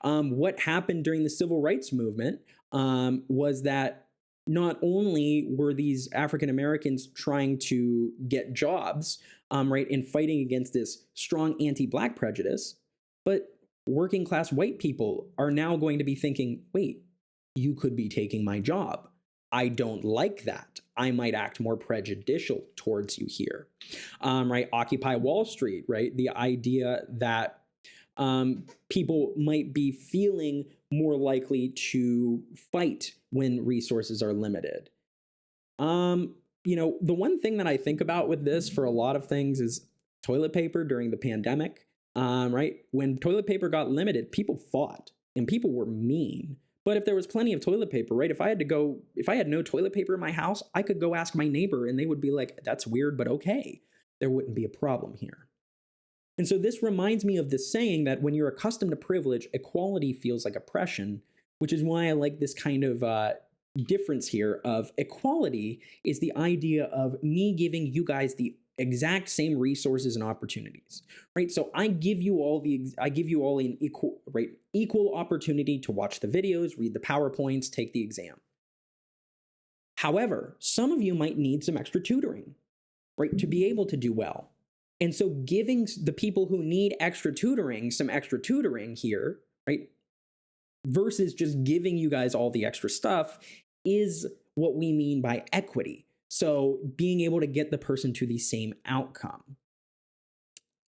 What happened during the civil rights movement was that not only were these African Americans trying to get jobs, right, and fighting against this strong anti-Black prejudice, but working class white people are now going to be thinking, wait, you could be taking my job. I don't like that. I might act more prejudicial towards you here, right? Occupy Wall Street, right? The idea that people might be feeling more likely to fight when resources are limited. The one thing that I think about with this for a lot of things is toilet paper during the pandemic, right? When toilet paper got limited, people fought and people were mean. But if there was plenty of toilet paper, right? If I had no toilet paper in my house, I could go ask my neighbor and they would be like, that's weird, but okay. There wouldn't be a problem here. And so this reminds me of this saying that when you're accustomed to privilege, equality feels like oppression, which is why I like this kind of difference here of equality is the idea of me giving you guys the exact same resources and opportunities, right? So I give you all an equal opportunity to watch the videos, read the PowerPoints, take the exam. However, some of you might need some extra tutoring, right, to be able to do well. And so giving the people who need extra tutoring some extra tutoring here, right, versus just giving you guys all the extra stuff is what we mean by equity. So being able to get the person to the same outcome.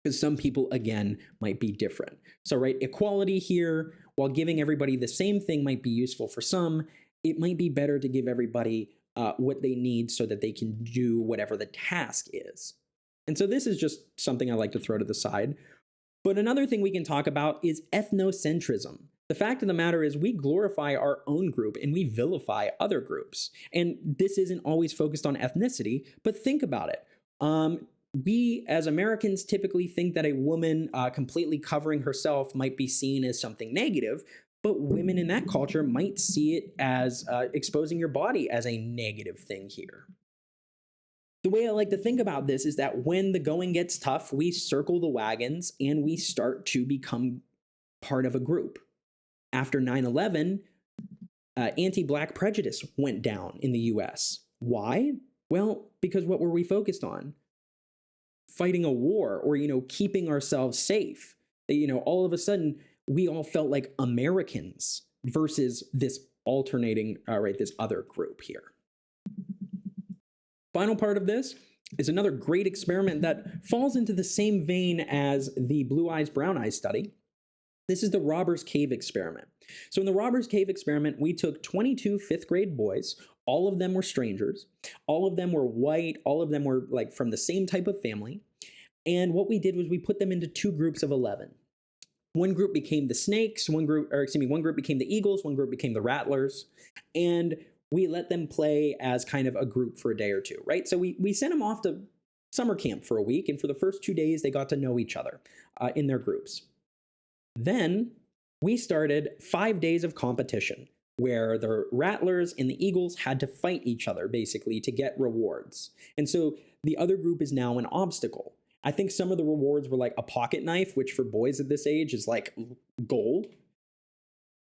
Because some people, again, might be different. So, right, equality here, while giving everybody the same thing might be useful for some, it might be better to give everybody what they need so that they can do whatever the task is. And so this is just something I like to throw to the side. But another thing we can talk about is ethnocentrism. The fact of the matter is we glorify our own group and we vilify other groups. And this isn't always focused on ethnicity, but think about it. We as Americans typically think that a woman completely covering herself might be seen as something negative, but women in that culture might see it as exposing your body as a negative thing here. The way I like to think about this is that when the going gets tough, we circle the wagons and we start to become part of a group. After 9/11, anti-Black prejudice went down in the US. Why? Well, because what were we focused on? Fighting a war or, keeping ourselves safe. All of a sudden, we all felt like Americans versus this alternating, this other group here. Final part of this is another great experiment that falls into the same vein as the Blue Eyes, Brown Eyes study. This is the Robbers Cave experiment. So in the Robbers Cave experiment, we took 22 fifth grade boys. All of them were strangers. All of them were white. All of them were from the same type of family. And what we did was we put them into two groups of 11. One group became the snakes, one group became the eagles, one group became the rattlers. And we let them play as kind of a group for a day or two, right? So we sent them off to summer camp for a week, and for the first 2 days, they got to know each other in their groups. Then we started 5 days of competition where the rattlers and the eagles had to fight each other, basically, to get rewards. And so the other group is now an obstacle. I think some of the rewards were like a pocket knife, which for boys at this age is like gold.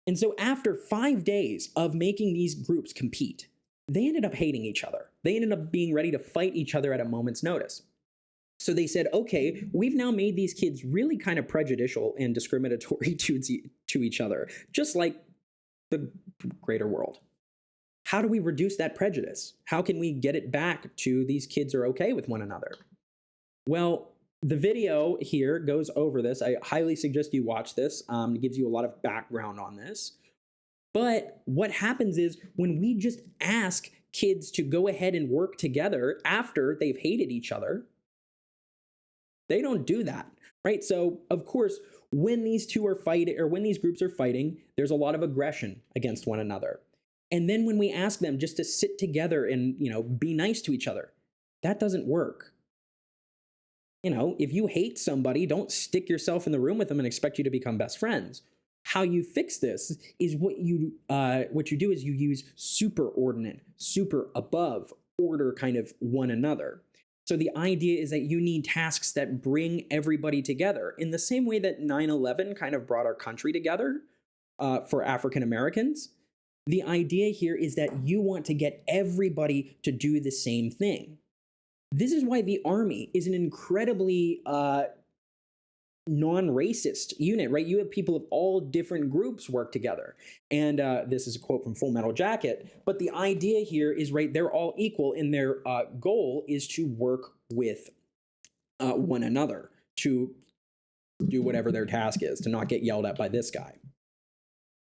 And so after 5 days of making these groups compete, they ended up hating each other. They ended up being ready to fight each other at a moment's notice. So they said, okay, we've now made these kids really kind of prejudicial and discriminatory to each other, just like the greater world. How do we reduce that prejudice? How can we get it back to these kids are okay with one another? Well, the video here goes over this. I highly suggest you watch this. It gives you a lot of background on this. But what happens is when we just ask kids to go ahead and work together after they've hated each other, they don't do that, right? So, of course, when these two are fighting, or when these groups are fighting, there's a lot of aggression against one another. And then when we ask them just to sit together and, be nice to each other, that doesn't work. If you hate somebody, don't stick yourself in the room with them and expect you to become best friends. How you fix this is what you do is you use superordinate, super above order kind of one another. So the idea is that you need tasks that bring everybody together in the same way that 9/11 kind of brought our country together for African Americans. The idea here is that you want to get everybody to do the same thing. This is why the Army is an incredibly non-racist unit, right? You have people of all different groups work together. And this is a quote from Full Metal Jacket. But the idea here is, right, they're all equal, and their goal is to work with one another, to do whatever their task is, to not get yelled at by this guy.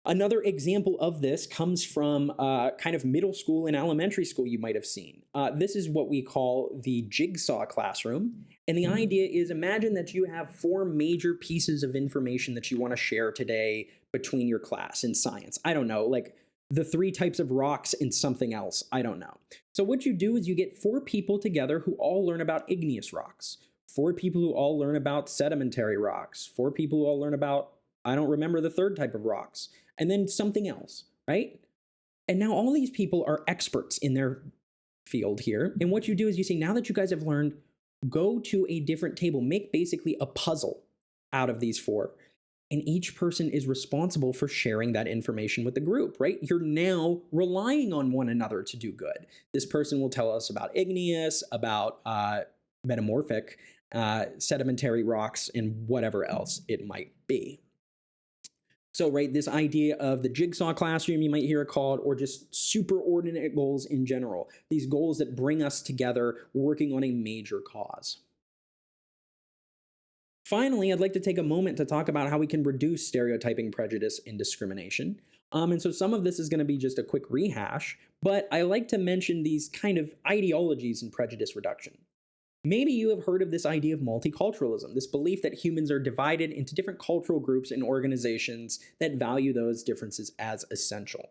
Another example of this comes from kind of middle school and elementary school you might have seen. This is what we call the jigsaw classroom. And the idea is, imagine that you have 4 major pieces of information that you want to share today between your class in science. I don't know, like the 3 types of rocks and something else. I don't know. So what you do is you get 4 people together who all learn about igneous rocks, 4 people who all learn about sedimentary rocks, 4 people who all learn about, I don't remember the 3rd type of rocks, and then something else, right? And now all these people are experts in their field here. And what you do is you say, now that you guys have learned, go to a different table, make basically a puzzle out of these 4. And each person is responsible for sharing that information with the group, right? You're now relying on one another to do good. This person will tell us about igneous, about metamorphic, sedimentary rocks, and whatever else it might be. So, right, this idea of the jigsaw classroom, you might hear it called, or just superordinate goals in general. These goals that bring us together working on a major cause. Finally, I'd like to take a moment to talk about how we can reduce stereotyping, prejudice, and discrimination. And so some of this is going to be just a quick rehash, but I like to mention these kind of ideologies in prejudice reduction. Maybe you have heard of this idea of multiculturalism, this belief that humans are divided into different cultural groups and organizations that value those differences as essential.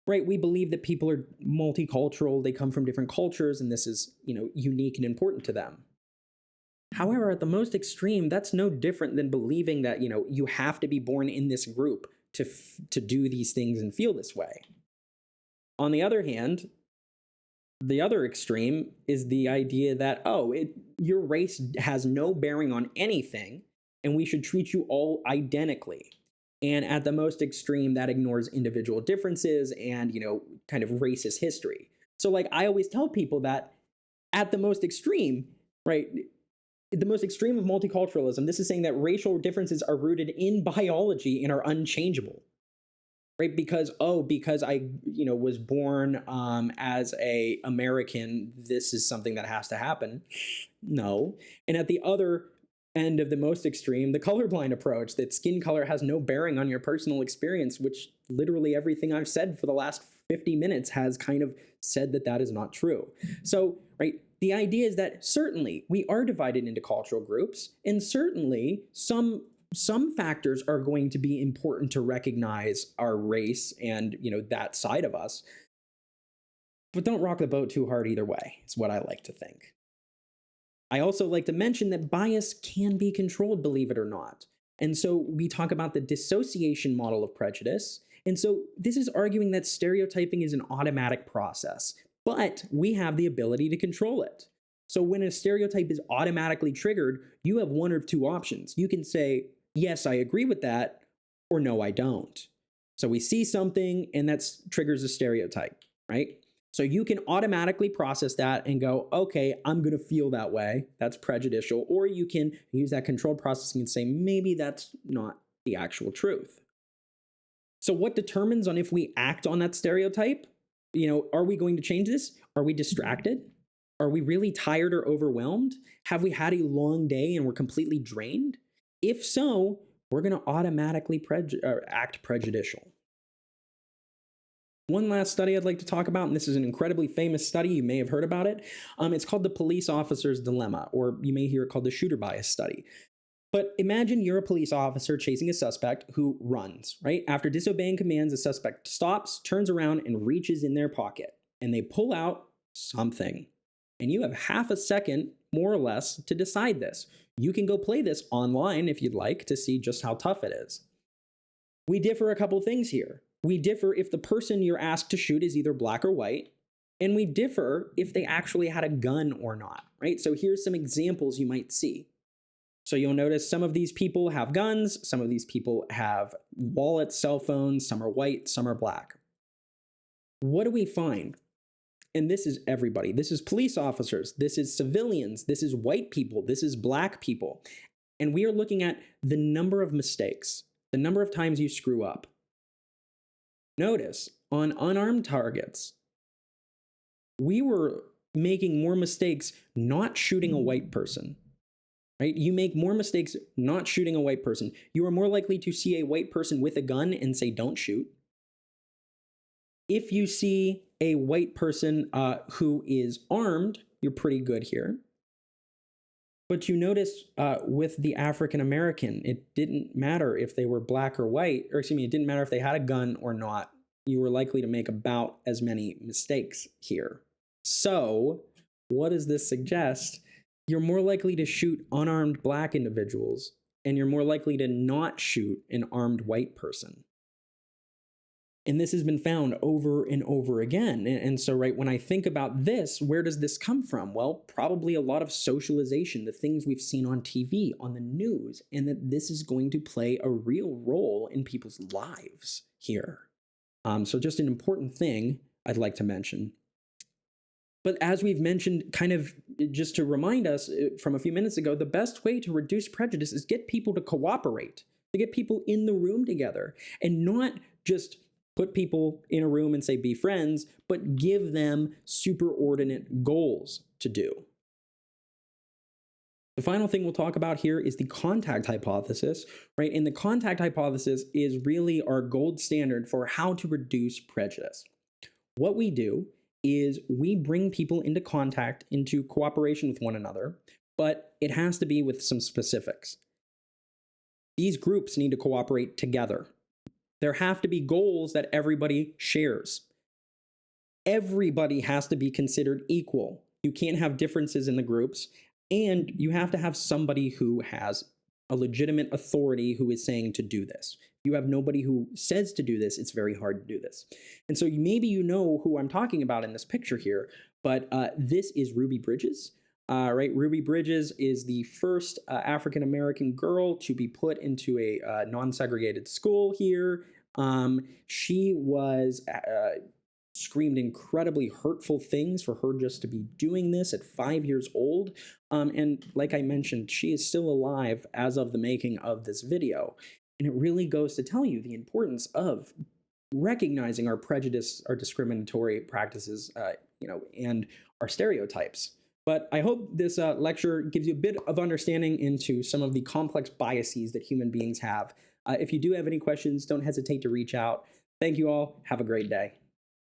Right, we believe that people are multicultural, they come from different cultures, and this is, unique and important to them. However, at the most extreme, that's no different than believing that, you have to be born in this group to do these things and feel this way. On the other hand, the other extreme is the idea that, your race has no bearing on anything, and we should treat you all identically. And at the most extreme, that ignores individual differences and, kind of racist history. So, I always tell people that at the most extreme, right, the most extreme of multiculturalism, this is saying that racial differences are rooted in biology and are unchangeable. Right, because I was born as a American, this is something that has to happen. No. And at the other end of the most extreme, the colorblind approach, that skin color has no bearing on your personal experience, which literally everything I've said for the last 50 minutes has kind of said that is not true. So, right, the idea is that certainly we are divided into cultural groups, and certainly some factors are going to be important to recognize our race and, that side of us. But don't rock the boat too hard either way, is what I like to think. I also like to mention that bias can be controlled, believe it or not. And so we talk about the dissociation model of prejudice. And so this is arguing that stereotyping is an automatic process, but we have the ability to control it. So when a stereotype is automatically triggered, you have one of 2 options. You can say, yes, I agree with that, or no, I don't. So we see something and that triggers a stereotype, right? So you can automatically process that and go, okay, I'm going to feel that way. That's prejudicial. Or you can use that controlled processing and say, maybe that's not the actual truth. So what determines on if we act on that stereotype? Are we going to change this? Are we distracted? Are we really tired or overwhelmed? Have we had a long day and we're completely drained? If so, we're going to automatically act prejudicial. One last study I'd like to talk about, and this is an incredibly famous study. You may have heard about it. It's called the police officer's dilemma, or you may hear it called the shooter bias study. But imagine you're a police officer chasing a suspect who runs, right? After disobeying commands, the suspect stops, turns around, and reaches in their pocket, and they pull out something. And you have half a second, more or less, to decide this. You can go play this online if you'd like to see just how tough it is. We differ a couple things here. We differ if the person you're asked to shoot is either black or white, and we differ if they actually had a gun or not, right? So here's some examples you might see. So you'll notice some of these people have guns, some of these people have wallets, cell phones, some are white, some are black. What do we find? And this is everybody. This is police officers, this is civilians, this is white people, this is black people. And we are looking at the number of mistakes, the number of times you screw up. Notice, on unarmed targets, we were making more mistakes not shooting a white person, right? You make more mistakes not shooting a white person. You are more likely to see a white person with a gun and say, don't shoot. If you see a white person who is armed, you're pretty good here. But you notice with the African American, it didn't matter if they were black or white, or excuse me, it didn't matter if they had a gun or not. You were likely to make about as many mistakes here. So what does this suggest? You're more likely to shoot unarmed black individuals, and you're more likely to not shoot an armed white person. And this has been found over and over again. And so, right, when I think about this, where does this come from? Well, probably a lot of socialization, the things we've seen on TV, on the news, and that this is going to play a real role in people's lives here. So just an important thing I'd like to mention. But as we've mentioned, kind of just to remind us from a few minutes ago, the best way to reduce prejudice is get people to cooperate, to get people in the room together, and not just put people in a room and say, be friends, but give them superordinate goals to do. The final thing we'll talk about here is the contact hypothesis, right? And the contact hypothesis is really our gold standard for how to reduce prejudice. What we do is we bring people into contact, into cooperation with one another, but it has to be with some specifics. These groups need to cooperate together. There have to be goals that everybody shares. Everybody has to be considered equal. You can't have differences in the groups, and you have to have somebody who has a legitimate authority who is saying to do this. If you have nobody who says to do this, it's very hard to do this. And so maybe you know who I'm talking about in this picture here, but this is Ruby Bridges. Right, Ruby Bridges is the first African-American girl to be put into a non-segregated school here. She was screamed incredibly hurtful things for her just to be doing this at 5 years old. And like I mentioned, she is still alive as of the making of this video. And it really goes to tell you the importance of recognizing our prejudice, our discriminatory practices, and our stereotypes. But I hope this lecture gives you a bit of understanding into some of the complex biases that human beings have. If you do have any questions, don't hesitate to reach out. Thank you all. Have a great day.